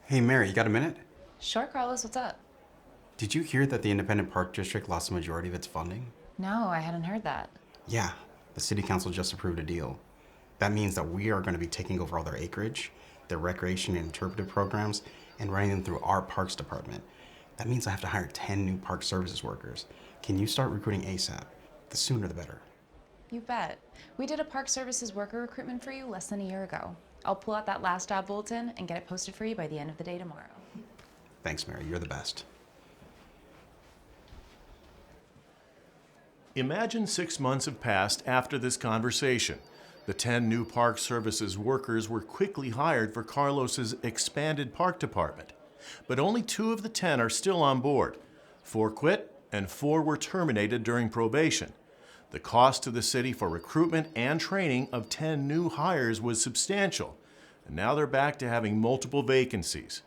Hey Mary, you got a minute? Sure, Carlos, what's up? Did you hear that the Independent Park District lost the majority of its funding? No, I hadn't heard that. Yeah, the City Council just approved a deal. That means that we are going to be taking over all their acreage, their recreation and interpretive programs, and running them through our Parks Department. That means I have to hire 10 new Park Services workers. Can you start recruiting ASAP? The sooner the better. You bet. We did a park services worker recruitment for you less than a year ago. I'll pull out that last job bulletin and get it posted for you by the end of the day tomorrow. Thanks, Mary, you're the best. Imagine 6 months have passed after this conversation. The 10 new Park Services workers were quickly hired for Carlos's expanded park department. But only 2 of the 10 are still on board. 4 quit and 4 were terminated during probation. The cost to the city for recruitment and training of 10 new hires was substantial, and now they're back to having multiple vacancies.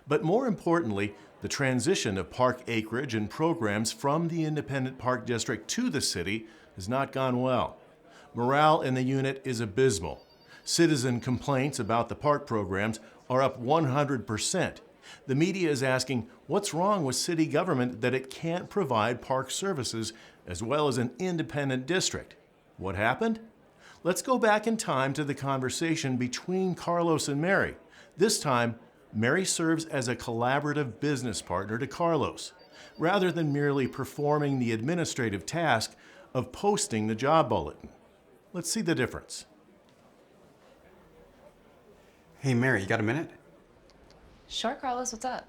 But more importantly, the transition of park acreage and programs from the Independent Park District to the city has not gone well. Morale in the unit is abysmal. Citizen complaints about the park programs are up 100%. The media is asking what's wrong with city government that it can't provide park services as well as an independent district. What happened? Let's go back in time to the conversation between Carlos and Mary. This time, Mary serves as a collaborative business partner to Carlos, rather than merely performing the administrative task of posting the job bulletin. Let's see the difference. Hey Mary, you got a minute? Sure, Carlos, what's up?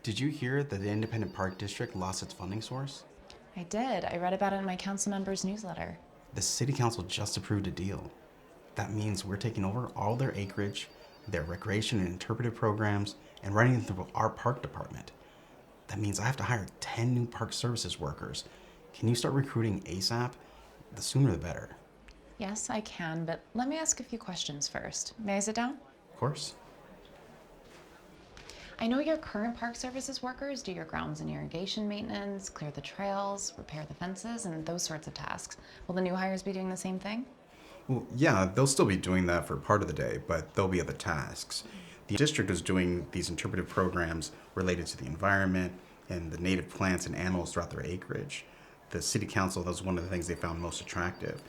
Did you hear that the Independent Park District lost its funding source? I did. I read about it in my council members' newsletter. The City Council just approved a deal. That means we're taking over all their acreage, their recreation and interpretive programs, and running them through our park department. That means I have to hire 10 new park services workers. Can you start recruiting ASAP? The sooner the better. Yes, I can, but let me ask a few questions first. May I sit down? Of course. I know your current park services workers do your grounds and irrigation maintenance, clear the trails, repair the fences, and those sorts of tasks. Will the new hires be doing the same thing? Well, yeah, they'll still be doing that for part of the day, but there'll be other tasks. The district is doing these interpretive programs related to the environment and the native plants and animals throughout their acreage. The city council, that was one of the things they found most attractive.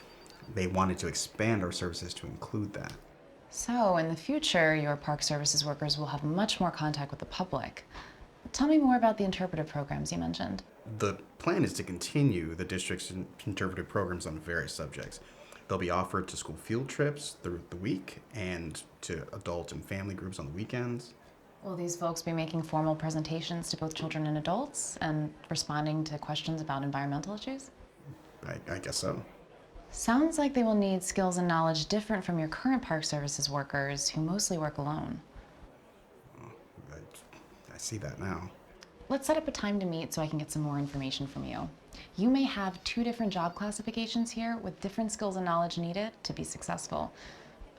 They wanted to expand our services to include that. So, in the future, your park services workers will have much more contact with the public. Tell me more about the interpretive programs you mentioned. The plan is to continue the district's interpretive programs on various subjects. They'll be offered to school field trips through the week and to adult and family groups on the weekends. Will these folks be making formal presentations to both children and adults and responding to questions about environmental issues? I guess so. Sounds like they will need skills and knowledge different from your current park services workers who mostly work alone. I see that now. Let's set up a time to meet so I can get some more information from you. You may have 2 different job classifications here with different skills and knowledge needed to be successful.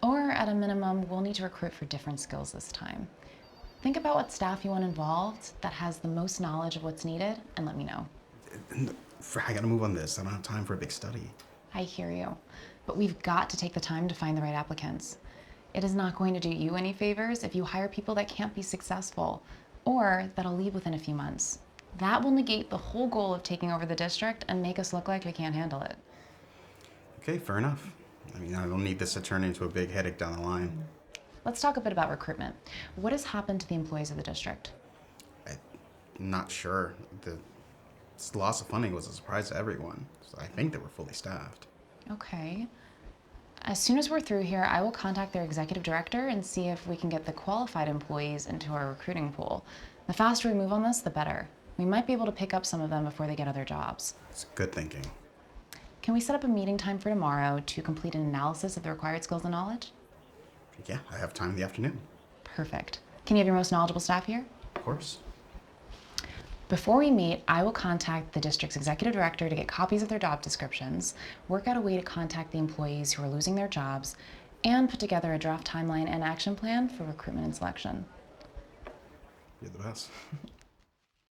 Or at a minimum, we'll need to recruit for different skills this time. Think about what staff you want involved that has the most knowledge of what's needed and let me know. I gotta move on this. I don't have time for a big study. I hear you, but we've got to take the time to find the right applicants. It is not going to do you any favors if you hire people that can't be successful or that'll leave within a few months. That will negate the whole goal of taking over the district and make us look like we can't handle it. Okay, fair enough. I mean, I don't need this to turn into a big headache down the line. Let's talk a bit about recruitment. What has happened to the employees of the district? I'm not sure. The loss of funding was a surprise to everyone. So I think they were fully staffed. Okay. As soon as we're through here, I will contact their executive director and see if we can get the qualified employees into our recruiting pool. The faster we move on this, the better. We might be able to pick up some of them before they get other jobs. It's good thinking. Can we set up a meeting time for tomorrow to complete an analysis of the required skills and knowledge? Yeah, I have time in the afternoon. Perfect. Can you have your most knowledgeable staff here? Of course. Before we meet, I will contact the district's executive director to get copies of their job descriptions, work out a way to contact the employees who are losing their jobs, and put together a draft timeline and action plan for recruitment and selection. You're the best.